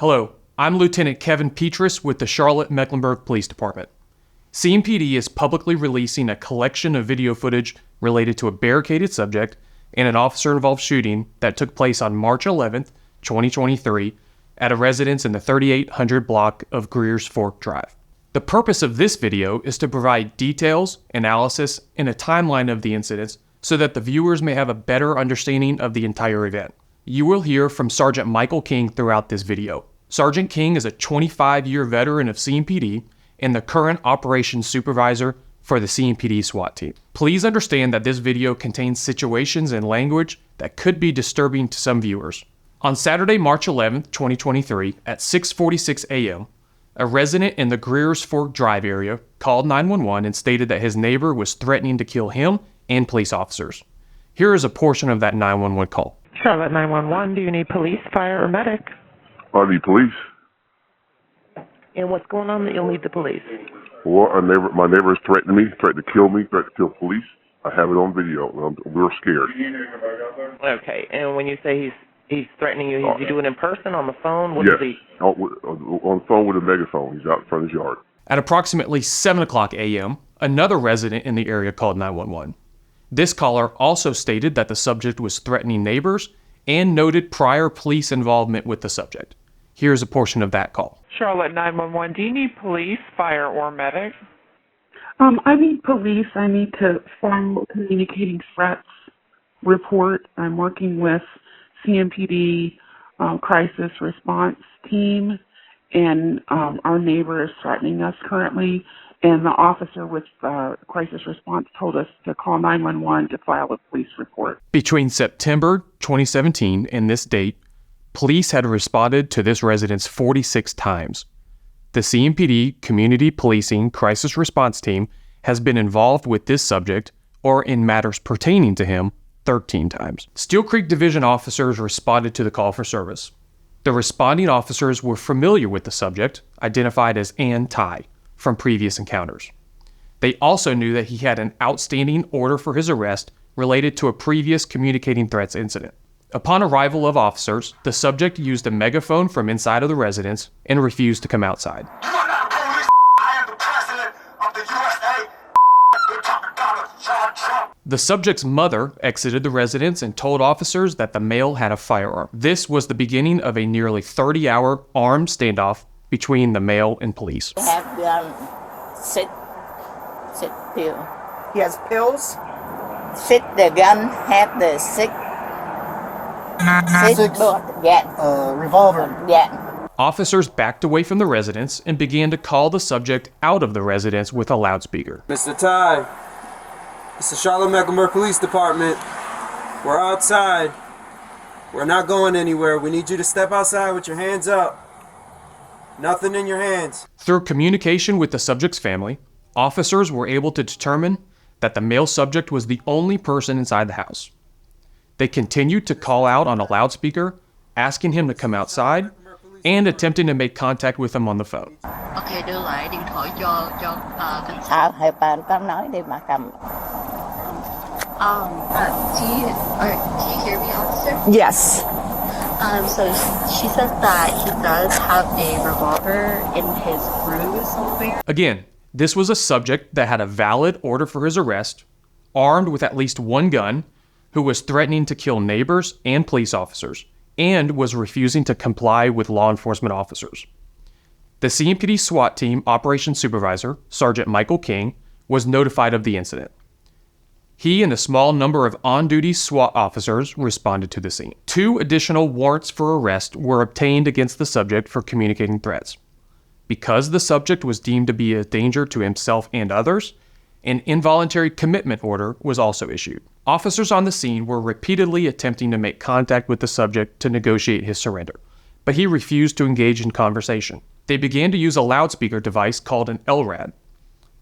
Hello, I'm Lieutenant Kevin Petrus with the Charlotte-Mecklenburg Police Department. CMPD is publicly releasing a collection of video footage related to a barricaded subject and an officer-involved shooting that took place on March 11th, 2023 at a residence in the 3800 block of Greers Fork Drive. The purpose of this video is to provide details, analysis, and a timeline of the incidents so that the viewers may have a better understanding of the entire event. You will hear from Sergeant Michael King throughout this video. Sergeant King is a 25-year veteran of CMPD and the current operations supervisor for the CMPD SWAT team. Please understand that this video contains situations and language that could be disturbing to some viewers. On Saturday, March 11th, 2023, at 6:46 a.m., a resident in the Greers Fork Drive area called 911 and stated that his neighbor was threatening to kill him and police officers. Here is a portion of that 911 call. Charlotte 911, do you need police, fire, or medic? I need police. And what's going on that you'll need the police? Well, my neighbor is threatening me, threatening to kill me, threatening to kill police. I have it on video. We were scared. Okay, and when you say he's threatening you, is he doing it in person, on the phone? What yes, is he? On the phone with a megaphone. He's out in front of his yard. At approximately 7 o'clock a.m., another resident in the area called 911. This caller also stated that the subject was threatening neighbors and noted prior police involvement with the subject. Here's a portion of that call. Charlotte 911, do you need police, fire, or medic? I need police. I need to file a communicating threats report. I'm working with CMPD crisis response team, and our neighbor is threatening us currently, and the officer with crisis response told us to call 911 to file a police report. Between September 2017 and this date, police had responded to this residence 46 times. The CMPD Community Policing Crisis Response Team has been involved with this subject, or in matters pertaining to him, 13 times. Steel Creek Division officers responded to the call for service. The responding officers were familiar with the subject, identified as Ann Ty, from previous encounters. They also knew that he had an outstanding order for his arrest related to a previous communicating threats incident. Upon arrival of officers, the subject used a megaphone from inside of the residence and refused to come outside. You are not police. I am the president of the USA. You're talking about John Trump. The subject's mother exited the residence and told officers that the male had a firearm. This was the beginning of a nearly 30-hour armed standoff between the male and police. Have sit pill. He has pills? Sit the gun, have the sick. Revolver. Yeah. Officers backed away from the residence and began to call the subject out of the residence with a loudspeaker. Mr. Ty, it's the Charlotte-Mecklenburg Police Department. We're outside. We're not going anywhere. We need you to step outside with your hands up. Nothing in your hands. Through communication with the subject's family, officers were able to determine that the male subject was the only person inside the house. They continued to call out on a loudspeaker, asking him to come outside, and attempting to make contact with him on the phone. Okay, đưa lại điện thoại cho cảnh sát. Hai bạn con nói đi mà cầm. Do you hear me, officer? Yes. So she says that he does have a revolver in his room somewhere. Again, this was a subject that had a valid order for his arrest, armed with at least one gun, who was threatening to kill neighbors and police officers, and was refusing to comply with law enforcement officers. The CMPD SWAT team operations supervisor, Sergeant Michael King, was notified of the incident. He and a small number of on-duty SWAT officers responded to the scene. 2 additional warrants for arrest were obtained against the subject for communicating threats. Because the subject was deemed to be a danger to himself and others, an involuntary commitment order was also issued. Officers on the scene were repeatedly attempting to make contact with the subject to negotiate his surrender, but he refused to engage in conversation. They began to use a loudspeaker device called an LRAD.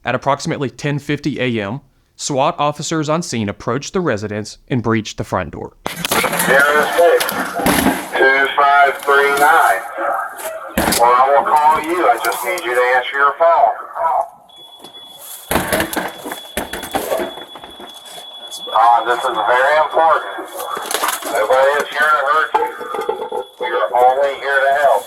At approximately 10:50 a.m., SWAT officers on scene approached the residence and breached the front door. 06 2539. Well, I will call you. I just need you to answer your phone. This is very important. Nobody is here to hurt you. We are only here to help.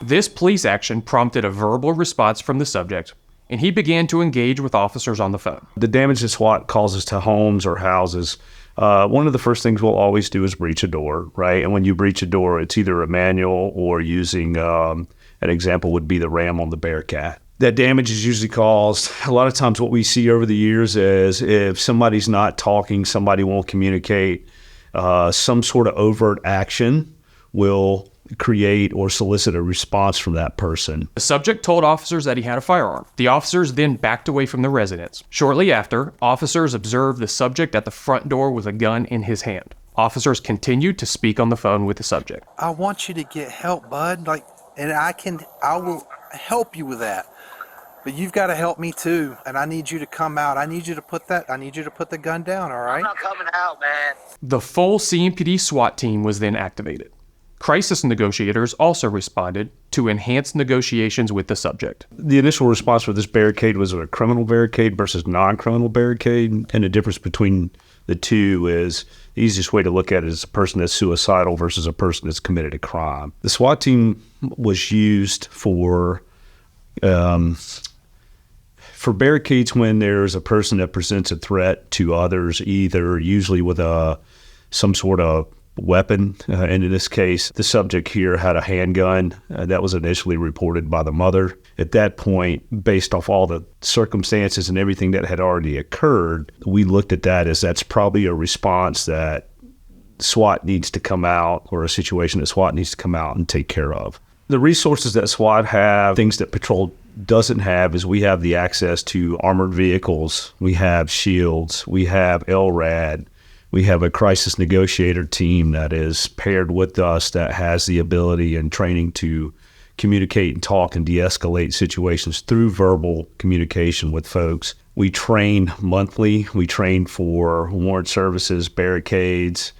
This police action prompted a verbal response from the subject, and he began to engage with officers on the phone. The damage that SWAT causes to homes or houses, one of the first things we'll always do is breach a door, right? And when you breach a door, it's either a manual or using, an example would be the ram on the Barricade. That damage is usually caused, a lot of times what we see over the years is if somebody's not talking, somebody won't communicate, some sort of overt action will create or solicit a response from that person. The subject told officers that he had a firearm. The officers then backed away from the residence. Shortly after, officers observed the subject at the front door with a gun in his hand. Officers continued to speak on the phone with the subject. I want you to get help, bud. I will help you with that. But you've got to help me too, and I need you to come out. I need you to put the gun down, all right? I'm not coming out, man. The full CMPD SWAT team was then activated. Crisis negotiators also responded to enhance negotiations with the subject. The initial response for this barricade was a criminal barricade versus non-criminal barricade, and the difference between the two is the easiest way to look at it is a person that's suicidal versus a person that's committed a crime. The SWAT team was used for barricades when there's a person that presents a threat to others, either usually with some sort of weapon. And in this case, the subject here had a handgun that was initially reported by the mother. At that point, based off all the circumstances and everything that had already occurred, we looked at that as that's probably a response that SWAT needs to come out, or a situation that SWAT needs to come out and take care of. The resources that SWAT have, things that patrol doesn't have, is we have the access to armored vehicles, we have shields, we have LRAD, we have a crisis negotiator team that is paired with us that has the ability and training to communicate and talk and de-escalate situations through verbal communication with folks. We train monthly. We train for warrant services, barricades,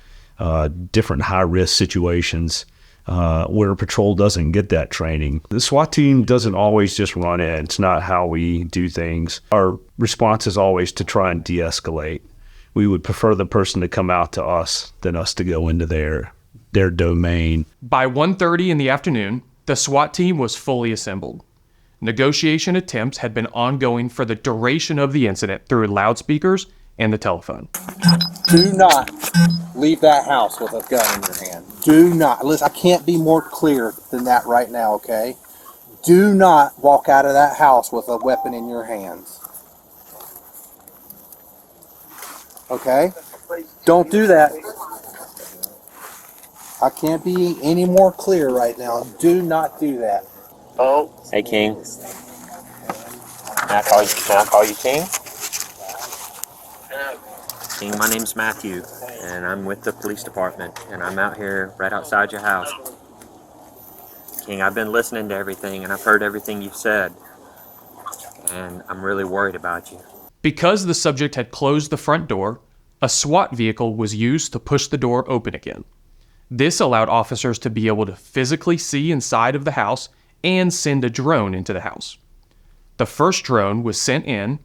different high-risk situations where patrol doesn't get that training. The SWAT team doesn't always just run in. It's not how we do things. Our response is always to try and de-escalate. We would prefer the person to come out to us than us to go into their domain. By 1:30 in the afternoon, the SWAT team was fully assembled. Negotiation attempts had been ongoing for the duration of the incident through loudspeakers and the telephone. Do not leave that house with a gun in your hand. Do not. Listen, I can't be more clear than that right now, okay? Do not walk out of that house with a weapon in your hands. Okay? Don't do that. I can't be any more clear right now. Do not do that. Oh. Hey, King. Can I call you King? King, my name's Matthew, and I'm with the police department, and I'm out here right outside your house. King, I've been listening to everything, and I've heard everything you've said, and I'm really worried about you. Because the subject had closed the front door, a SWAT vehicle was used to push the door open again. This allowed officers to be able to physically see inside of the house and send a drone into the house. The first drone was sent in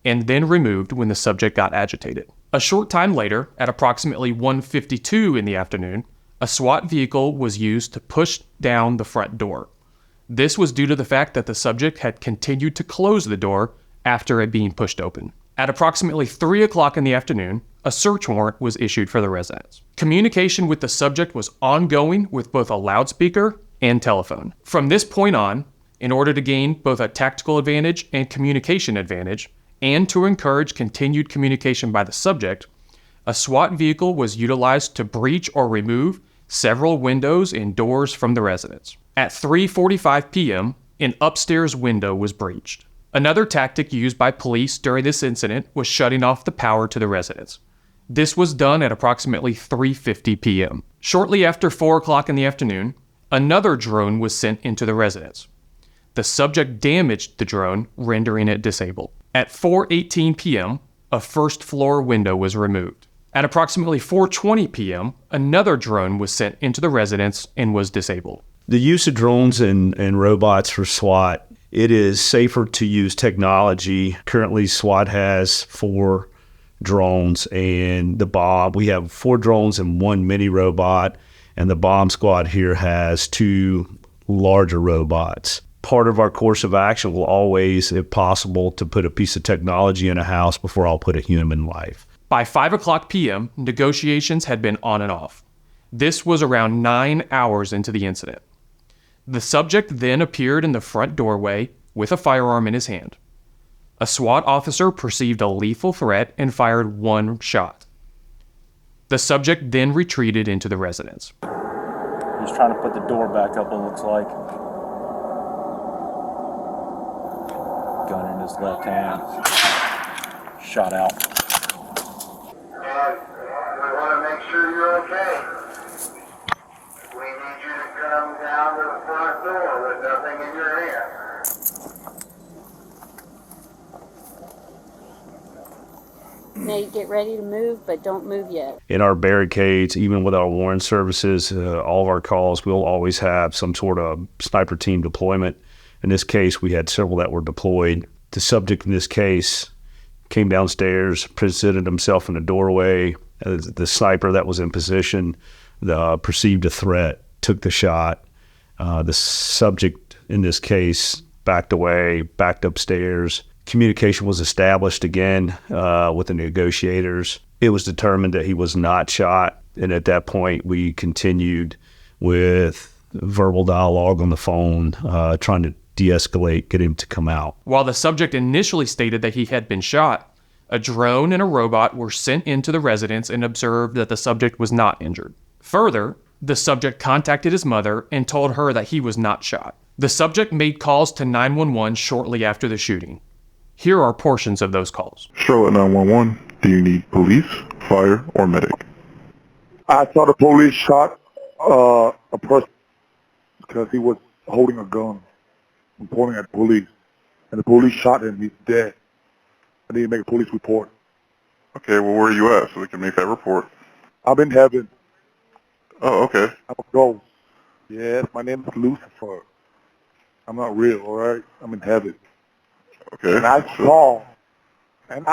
and then removed when the subject got agitated. A short time later, at approximately 1:52 in the afternoon, a SWAT vehicle was used to push down the front door. This was due to the fact that the subject had continued to close the door after it being pushed open. At approximately 3 o'clock in the afternoon, a search warrant was issued for the residence. Communication with the subject was ongoing with both a loudspeaker and telephone. From this point on, in order to gain both a tactical advantage and communication advantage, and to encourage continued communication by the subject, a SWAT vehicle was utilized to breach or remove several windows and doors from the residence. At 3:45 p.m., an upstairs window was breached. Another tactic used by police during this incident was shutting off the power to the residence. This was done at approximately 3:50 p.m. Shortly after 4 o'clock in the afternoon, another drone was sent into the residence. The subject damaged the drone, rendering it disabled. At 4:18 p.m., a first-floor window was removed. At approximately 4:20 p.m., another drone was sent into the residence and was disabled. The use of drones and robots for SWAT, it is safer to use technology. Currently, SWAT has 4 drones and the bomb. We have 4 drones and 1 mini robot, and the bomb squad here has 2 larger robots. Part of our course of action will always, if possible, to put a piece of technology in a house before I'll put a human life. By 5 o'clock p.m., negotiations had been on and off. This was around 9 hours into the incident. The subject then appeared in the front doorway with a firearm in his hand. A SWAT officer perceived a lethal threat and fired one shot. The subject then retreated into the residence. He's trying to put the door back up, it looks like. Gun in his left hand. Shot out. We want to make sure you're okay. We need you to come down to the front door with nothing in your hand. Now you get ready to move, but don't move yet. In our barricades, even with our warrant services, all of our calls, we'll always have some sort of sniper team deployment. In this case, we had several that were deployed. The subject in this case came downstairs, presented himself in the doorway. The sniper that was in position perceived a threat, took the shot. The subject in this case backed away, backed upstairs. Communication was established again with the negotiators. It was determined that he was not shot, and at that point we continued with verbal dialogue on the phone, trying to de-escalate, get him to come out. While the subject initially stated that he had been shot, a drone and a robot were sent into the residence and observed that the subject was not injured. Further, the subject contacted his mother and told her that he was not shot. The subject made calls to 911 shortly after the shooting. Here are portions of those calls. Charlotte 911, do you need police, fire, or medic? I saw the police shot a person because he was holding a gun and pointing at the police. And the police shot him. He's dead. I need to make a police report. Okay, well, where are you at so we can make that report? I'm in heaven. Oh, okay. I'm a ghost. Yes, my name is Lucifer. I'm not real, all right? I'm in heaven. Okay. And I saw, I'm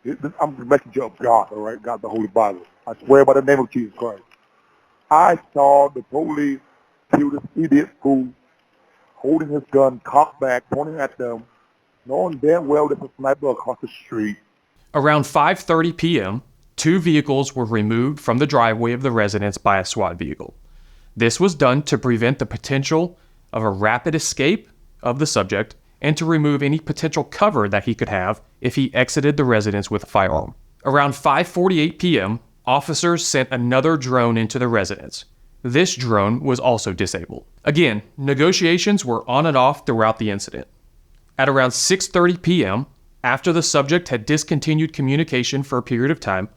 the messenger of God, all right? God, the Holy Bible. I swear by the name of Jesus Christ. I saw the police kill this idiot fool holding his gun, cocked back, pointing at them, knowing damn well there's a sniper across the street. Around 5:30 p.m., 2 vehicles were removed from the driveway of the residence by a SWAT vehicle. This was done to prevent the potential of a rapid escape of the subject and to remove any potential cover that he could have if he exited the residence with a firearm. Around 5:48 p.m., officers sent another drone into the residence. This drone was also disabled. Again, negotiations were on and off throughout the incident. At around 6:30 p.m., after the subject had discontinued communication for a period of time,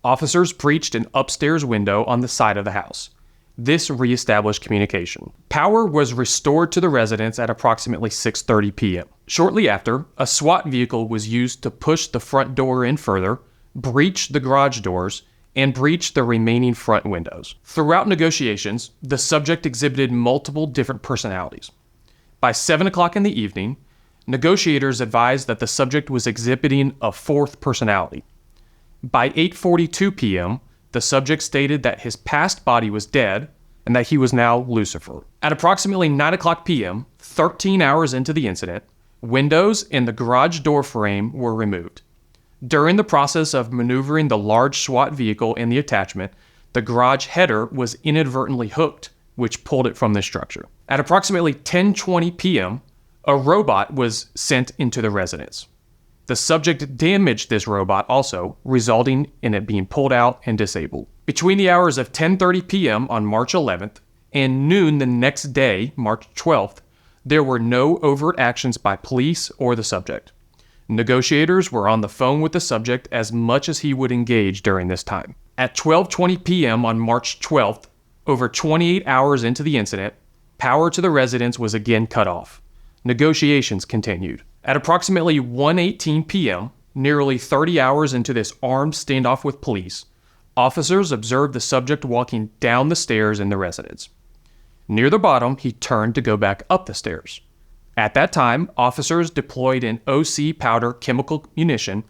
officers breached an upstairs window on the side of the house. This reestablished communication. Power was restored to the residence at approximately 6:30 p.m. Shortly after, a SWAT vehicle was used to push the front door in further, breach the garage doors, and breach the remaining front windows. Throughout negotiations, the subject exhibited multiple different personalities. By 7 o'clock in the evening, negotiators advised that the subject was exhibiting a fourth personality. By 8:42 p.m., the subject stated that his past body was dead and that he was now Lucifer. At approximately 9 o'clock p.m., 13 hours into the incident, windows in the garage door frame were removed. During the process of maneuvering the large SWAT vehicle and the attachment, the garage header was inadvertently hooked, which pulled it from the structure. At approximately 10:20 p.m., a robot was sent into the residence. The subject damaged this robot also, resulting in it being pulled out and disabled. Between the hours of 10:30 p.m. on March 11th and noon the next day, March 12th, there were no overt actions by police or the subject. Negotiators were on the phone with the subject as much as he would engage during this time. At 12:20 p.m. on March 12th, over 28 hours into the incident, power to the residence was again cut off. Negotiations continued. At approximately 1:18 p.m., nearly 30 hours into this armed standoff with police, officers observed the subject walking down the stairs in the residence. Near the bottom, he turned to go back up the stairs. At that time, officers deployed an OC powder chemical munition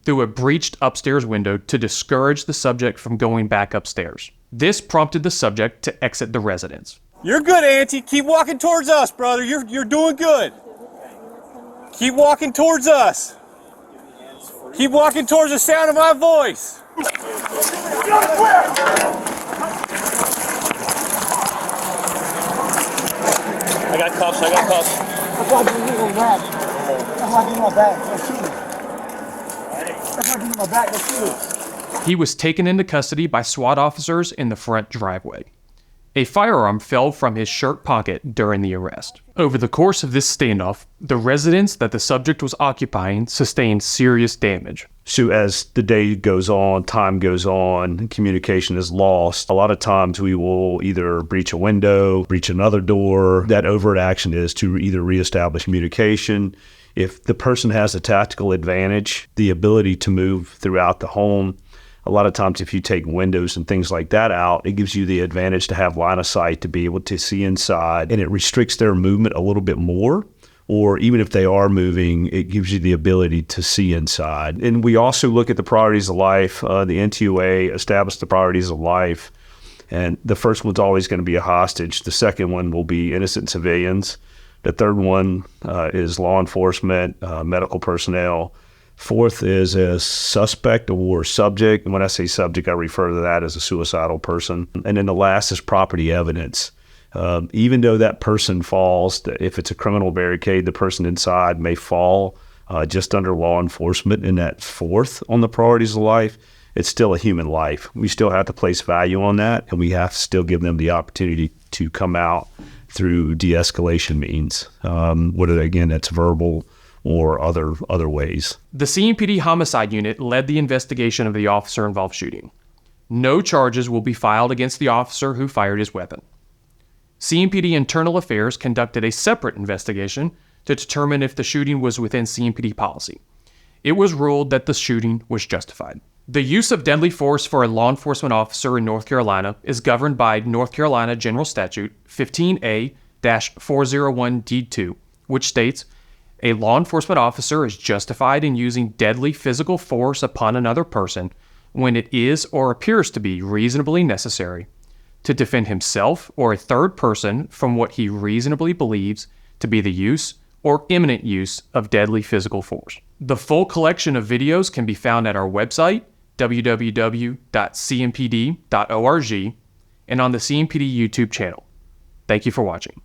through a breached upstairs window to discourage the subject from going back upstairs. This prompted the subject to exit the residence. You're good, Auntie. Keep walking towards us, brother. You're doing good. Keep walking towards us. Keep walking towards the sound of my voice. I got cuffs. That's why I didn't get my back. That's why I did my back. That's shooting. That's why I did my back. That's shooting. He was taken into custody by SWAT officers in the front driveway. A firearm fell from his shirt pocket during the arrest. Over the course of this standoff, the residence that the subject was occupying sustained serious damage. So as the day goes on, time goes on, communication is lost. A lot of times we will either breach a window, breach another door. That overt action is to either reestablish communication. If the person has a tactical advantage, the ability to move throughout the home, a lot of times if you take windows and things like that out, it gives you the advantage to have line of sight, to be able to see inside, and it restricts their movement a little bit more. Or even if they are moving, it gives you the ability to see inside. And we also look at the priorities of life. The NTOA established the priorities of life. And the first one's always going to be a hostage. The second one will be innocent civilians. The third one is law enforcement, medical personnel. Fourth is a suspect or subject. And when I say subject, I refer to that as a suicidal person. And then the last is property evidence. Even though that person falls, if it's a criminal barricade, the person inside may fall just under law enforcement in that fourth on the priorities of life. It's still a human life. We still have to place value on that, and we have to still give them the opportunity to come out through de-escalation means, whether, again, that's verbal or other ways. The CMPD Homicide Unit led the investigation of the officer-involved shooting. No charges will be filed against the officer who fired his weapon. CMPD Internal Affairs conducted a separate investigation to determine if the shooting was within CMPD policy. It was ruled that the shooting was justified. The use of deadly force for a law enforcement officer in North Carolina is governed by North Carolina General Statute 15A-401D2, which states, "A law enforcement officer is justified in using deadly physical force upon another person when it is or appears to be reasonably necessary to defend himself or a third person from what he reasonably believes to be the use or imminent use of deadly physical force." The full collection of videos can be found at our website, www.cmpd.org, and on the CMPD YouTube channel. Thank you for watching.